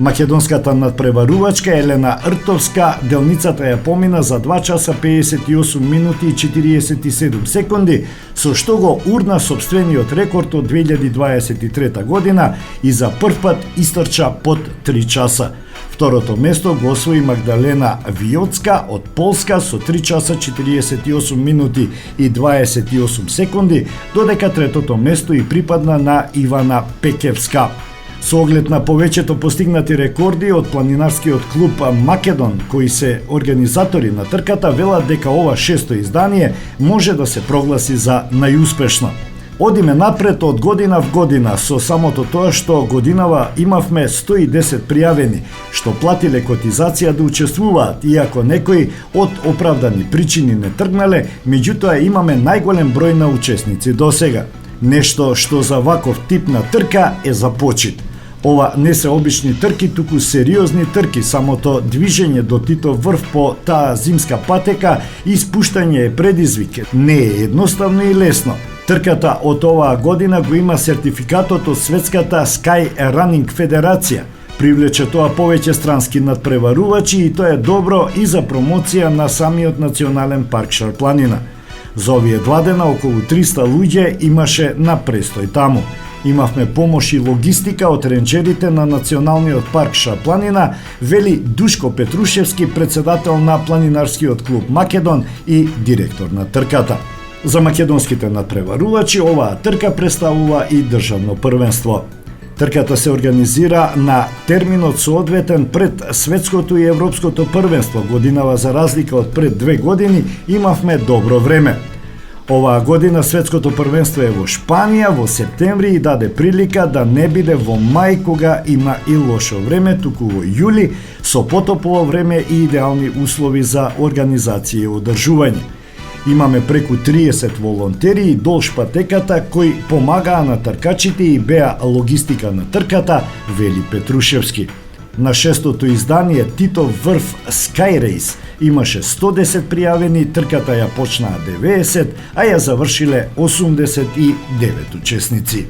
Македонската надпреварувачка Елена Ртовска делницата ја помина за 2 часа 58 минути и 47 секунди, со што го урна сопствениот рекорд од 2023 година и за прв пат истрча под 3 часа. Второто место го освои Магдалена Виоцка од Полска со 3 часа 48 минути и 28 секунди, додека третото место и припадна на Ивана Пекевска. Со оглед на повеќето постигнати рекорди од планинарскиот клуб Македон, кои се организатори на трката, велат дека ова шесто издание може да се прогласи за најуспешно. Одиме напред од година в година, со самото тоа што годинава имавме 110 пријавени, што платиле котизација да учествуваат, иако некои од оправдани причини не тргнале, меѓутоа имаме најголем број на учесници до сега. Нешто што за ваков тип на трка е за почит. Ова не се обични трки, туку сериозни трки. Самото движење до Тито врв по таа зимска патека и спуштање е предизвик. Не е едноставно и лесно. Трката од оваа година го има сертификатот од Светската Sky Running Федерација. Привлече тоа повеќе странски надпреварувачи и тоа е добро и за промоција на самиот национален парк Шарпланина. За овие 2 дена околу 300 луѓе имаше на престој таму. Имавме помош и логистика од ренџерите на Националниот парк Шарпланина, вели Душко Петрушевски, председател на планинарскиот клуб Македон и директор на трката. За македонските надпреварувачи оваа трка представува и државно првенство. Трката се организира на терминот соодветен пред светското и европското првенство. Годинава, за разлика од пред 2 години, имавме добро време. Оваа година светското првенство е во Шпанија во септември и даде прилика да не биде во мај кога има и лошо време, туку во јули со потопло време и идеални услови за организација и одржување. Имаме преку 30 волонтери и долж патеката кои помагаа на тркачите и беа логистика на трката, вели Петрушевски. На шестото издание Тито врв Sky Race имаше 110 пријавени, трката ја почнаа 90, а ја завршиле 89 учесници.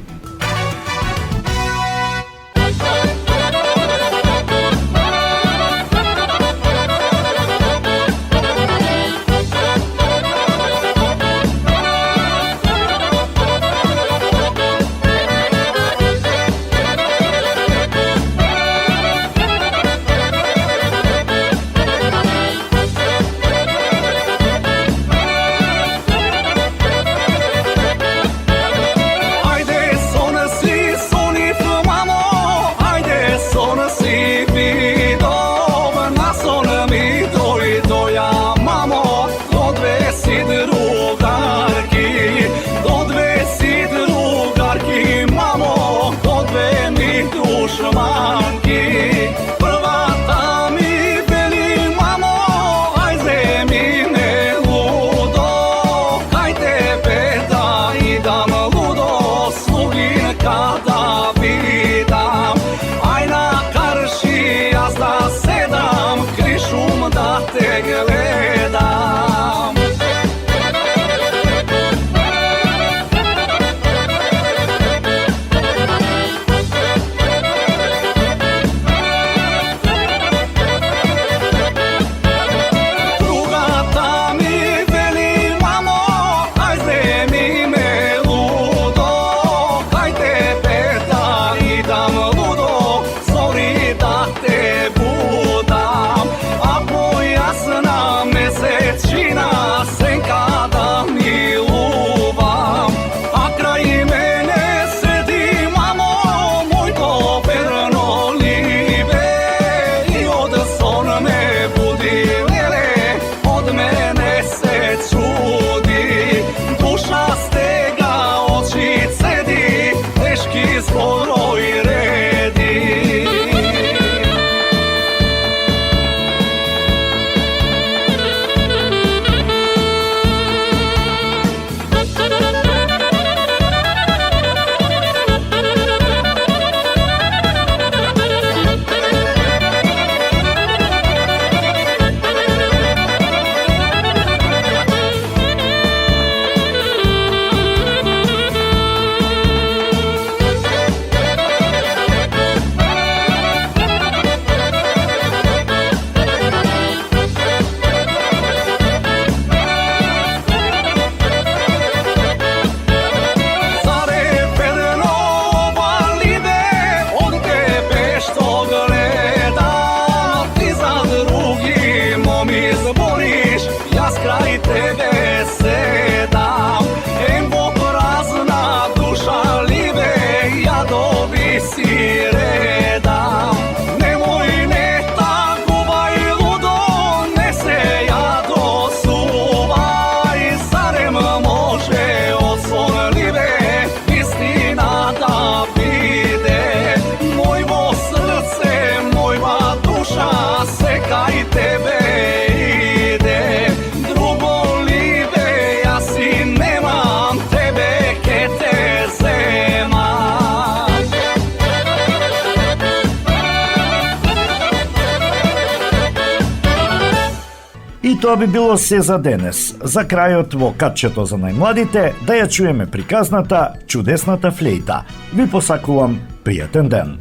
И тоа би било се за денес. За крајот во катчето за најмладите да ја чуеме приказната Чудесната флејта. Ви посакувам пријатен ден.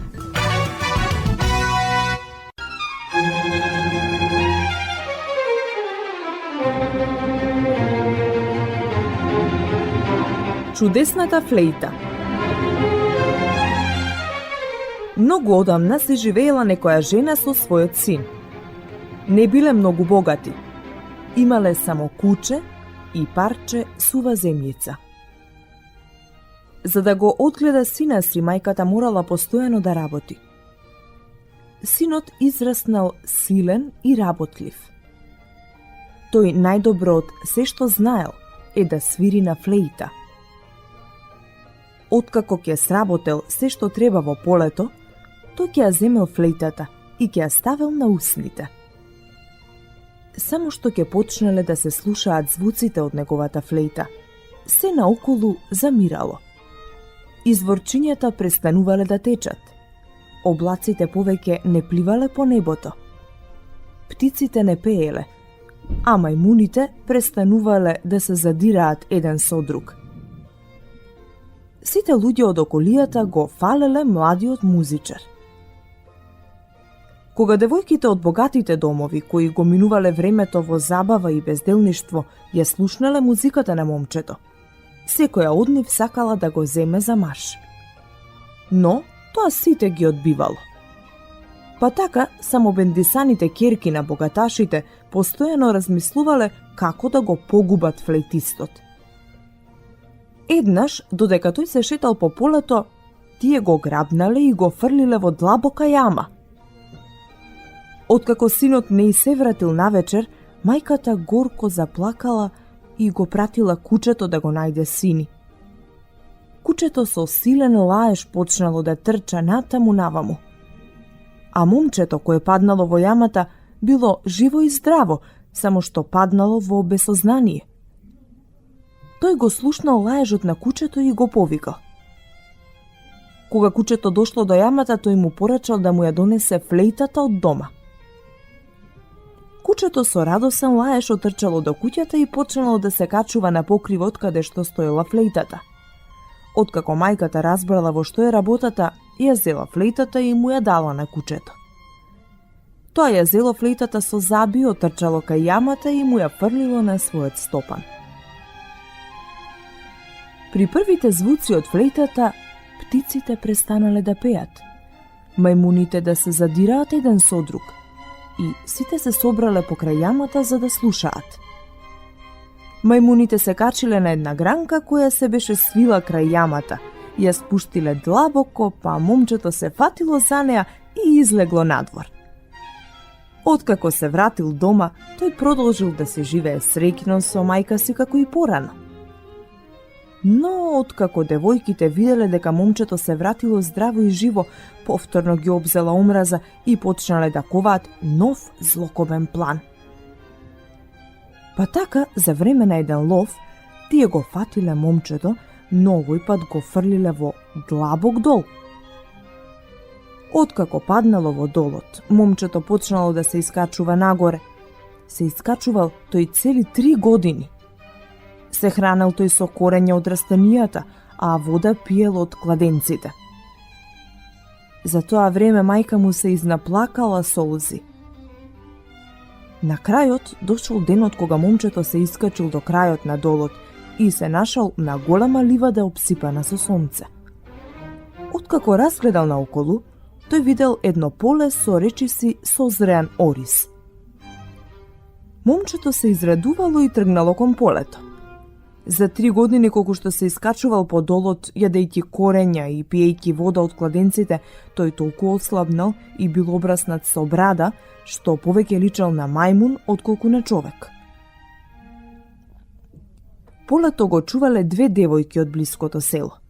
Чудесната флејта. Многу одамна се живеела некоја жена со својот син. Не биле многу богати. Имале само куче и парче сува земјица. За да го одгледа сина си, мајката морала постојано да работи. Синот израснал силен и работлив. Тој најдобро од се што знаел е да свири на флејта. Откако ќе сработел се што треба во полето, тој ќе ја земел флејтата и ќе ја ставел на усните. Само што ќе почнале да се слушаат звуците од неговата флејта, се наоколу замирало. Изворчињата престанувале да течат. Облаците повеќе не пливале по небото. Птиците не пееле, а мајмуните престанувале да се задираат еден со друг. Сите луѓе од околијата го фалеле младиот музичар. Кога девојките од богатите домови, кои го минувале времето во забава и безделништво, ја слушнале музиката на момчето, секоја од нив сакала да го земе за маж. Но тоа сите ги одбивало. Па така, само бендисаните керки на богаташите постојано размислувале како да го погубат флейтистот. Еднаш, додека тој се шетал по полето, тие го грабнале и го фрлиле во длабока јама. Откако синот не се вратил навечер, мајката горко заплакала и го пратила кучето да го најде сини. Кучето со силен лаеж почнало да трча натаму наваму. А момчето кое паднало во јамата било живо и здраво, само што паднало во безсознание. Тој го слушнал лаежот на кучето и го повикал. Кога кучето дошло до јамата, тој му порачал да му ја донесе флејтата од дома. Кучето со радосен лаеж отрчало до куќата и почнало да се качува на покривот каде што стоела флејтата. Откако мајката разбрала во што е работата, ја зела флејтата и му ја дала на кучето. Тоа ја зело флејтата со заби, отрчало кај јамата и му ја фрлило на својот стопан. При првите звуци од флејтата, птиците престанале да пеат, мајмуните да се задираат еден со друг и сите се собрале покрај јамата за да слушаат. Мајмуните се качиле на една гранка која се беше свила крај јамата, ја спуштиле длабоко, па момчето се фатило за неа и излегло надвор. Откако се вратил дома, тој продолжил да се живее среќно со мајка си како и порано. Но откако девојките виделе дека момчето се вратило здраво и живо, повторно ги обзела омраза и почнале да коваат нов злокобен план. Па така, за време на еден лов, тие го фатиле момчето, но овој пат го фрлиле во длабок дол. Откако паднало во долот, момчето почнало да се искачува нагоре. Се искачувал тој цели 3 години. Се хранел тој со корење од растенијата, а вода пиел од кладенците. За тоа време мајка му се изнаплакала солзи. На крајот дошол денот кога момчето се искачил до крајот на долот и се нашал на голема ливада обсипана со сонце. Откако разгледал наоколу, тој видел едно поле со речиси созреан ориз. Момчето се израдувало и тргнало кон полето. За 3 години колку што се искачувал по долот, јадејќи корења и пиејќи вода од кладенците, тој толку ослабнал и бил обраснат со брада, што повеќе личал на мајмун отколку на човек. Полето го чувале 2 девојки од блиското село.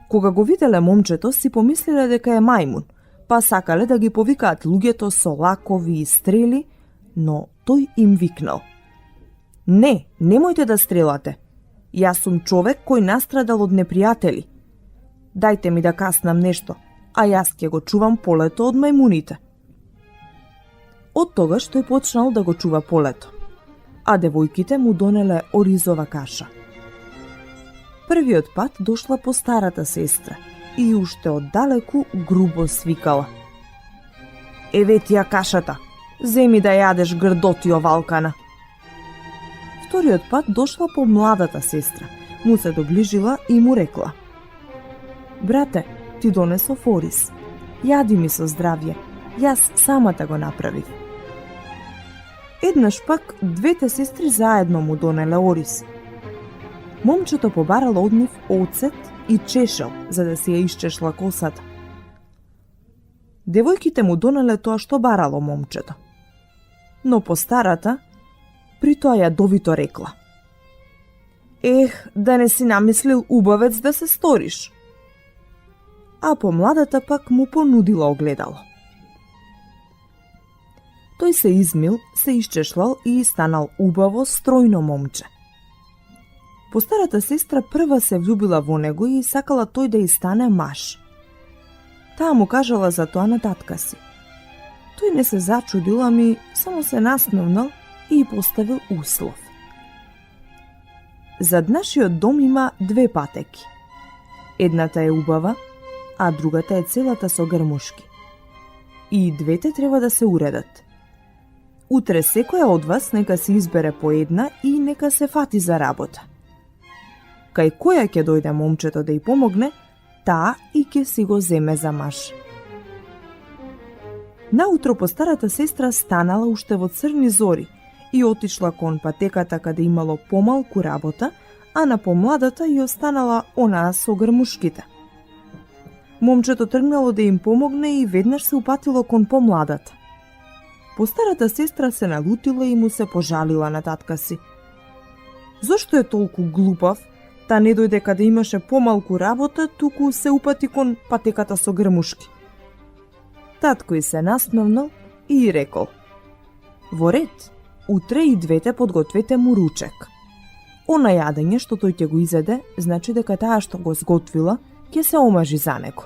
Кога го виделе момчето, си помислиле дека е мајмун, па сакале да ги повикаат луѓето со лакови и стрели, но тој им викнал: "Не, немојте да стрелате. Јас сум човек кој настрадал од непријатели. Дајте ми да каснам нешто, а јас ќе го чувам полето од мајмуните." Од тогаш тој почнал да го чува полето, а девојките му донеле оризова каша. Првиот пат дошла по старата сестра и уште оддалеку грубо свикала. Еве ти ја кашата, земи да јадеш грдотио валкана. Вториот пат дошла по младата сестра, му се доближила и му рекла: Брате, ти донесов ориз, јади ми со здравје, јас самата го направив. Еднаш пак двете сестри заедно му донеле ориз. Момчето побарало од нив оцет и чешел за да си ја исчешла косата. Девојките му донеле тоа што барало момчето. Но по старата, при тоа јадовито рекла: Ех, да не си намислил убавец да се сториш. А по младата пак му понудила огледало. Тој се измил, се исчешлал и станал убаво, стројно момче. По старата сестра прва се влюбила во него и сакала тој да и стане маж. Таа му кажала за тоа на татка си. Тој не се зачудил, ами само се насмевнал и поставил услов. Зад нашиот дом има две патеки. Едната е убава, а другата е целата со грмушки. И двете треба да се уредат. Утре секоја од вас нека се избере по една и нека се фати за работа. Кај која ќе дојде момчето да й помогне, таа и ќе си го земе за маж. Наутро по старата сестра станала уште во црни зори и отишла кон патеката каде имало помалку работа, а на помладата ја останала онаа со грмушките. Момчето тргнало да им помогне и веднаш се упатило кон помладата. По старата сестра се налутила и му се пожалила на татка си. Зошто е толку глупав, та не дојде каде имаше помалку работа, туку се упати кон патеката со грмушки? Татко и се насмевнал и рекол: Во ред, утре и двете подгответе му ручек. Она јадење што тој ќе го изеде, значи дека таа што го сготвила, ќе се омажи за него.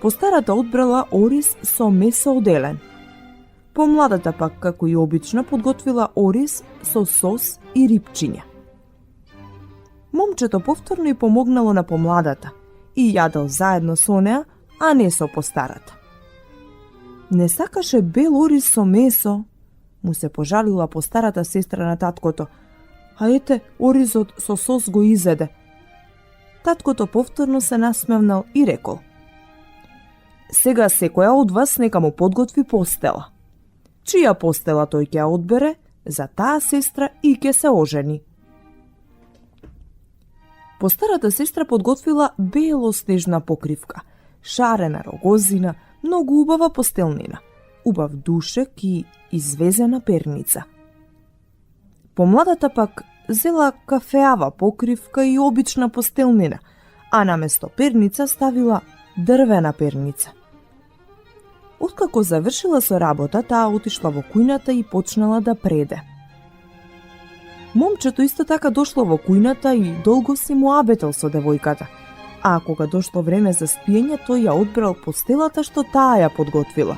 По старата одбрала ориз со месо од елен. Помладата пак, како и обично, подготвила ориз со сос и рипчиња. Момчето повторно и помогнало на помладата и јадел заедно со неа, а не со постарата. Не сакаше бел ориз со месо, му се пожалила постарата сестра на таткото. А ете, оризот со сос го изеде. Таткото повторно се насмевнал и рекол: Сега секоја од вас нека му подготви постела. Чија постела тој ќе ја одбере, за таа сестра и ќе се ожени. Постарата сестра подготвила белоснежна покривка, шарена рогозина, многу убава постелнина, убав душек и извезена перница. Помладата пак зела кафеава покривка и обична постелнина, а наместо перница ставила дрвена перница. Откако завршила со работа, таа отишла во кујната и почнала да преде. Момчето исто така дошло во кујната и долго си му абетел со девојката, а кога дошло време за спиење, тој ја одбрал постелата што таа ја подготвила.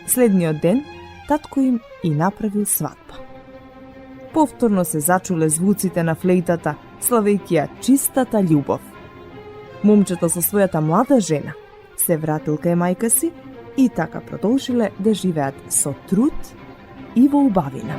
Следниот ден, татко им и направил свадба. Повторно се зачуле звуците на флейтата, славејќи ја чистата љубов. Момчето со својата млада жена се вратил кај мајка си и така продолжиле да живеат со труд и во убавина.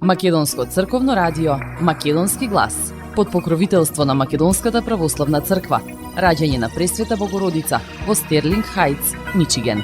Македонско црковно радио, Македонски глас, под покровителство на Македонската православна црква, раѓање на Пресвета Богородица во Стерлинг Хајтс, Мичиген.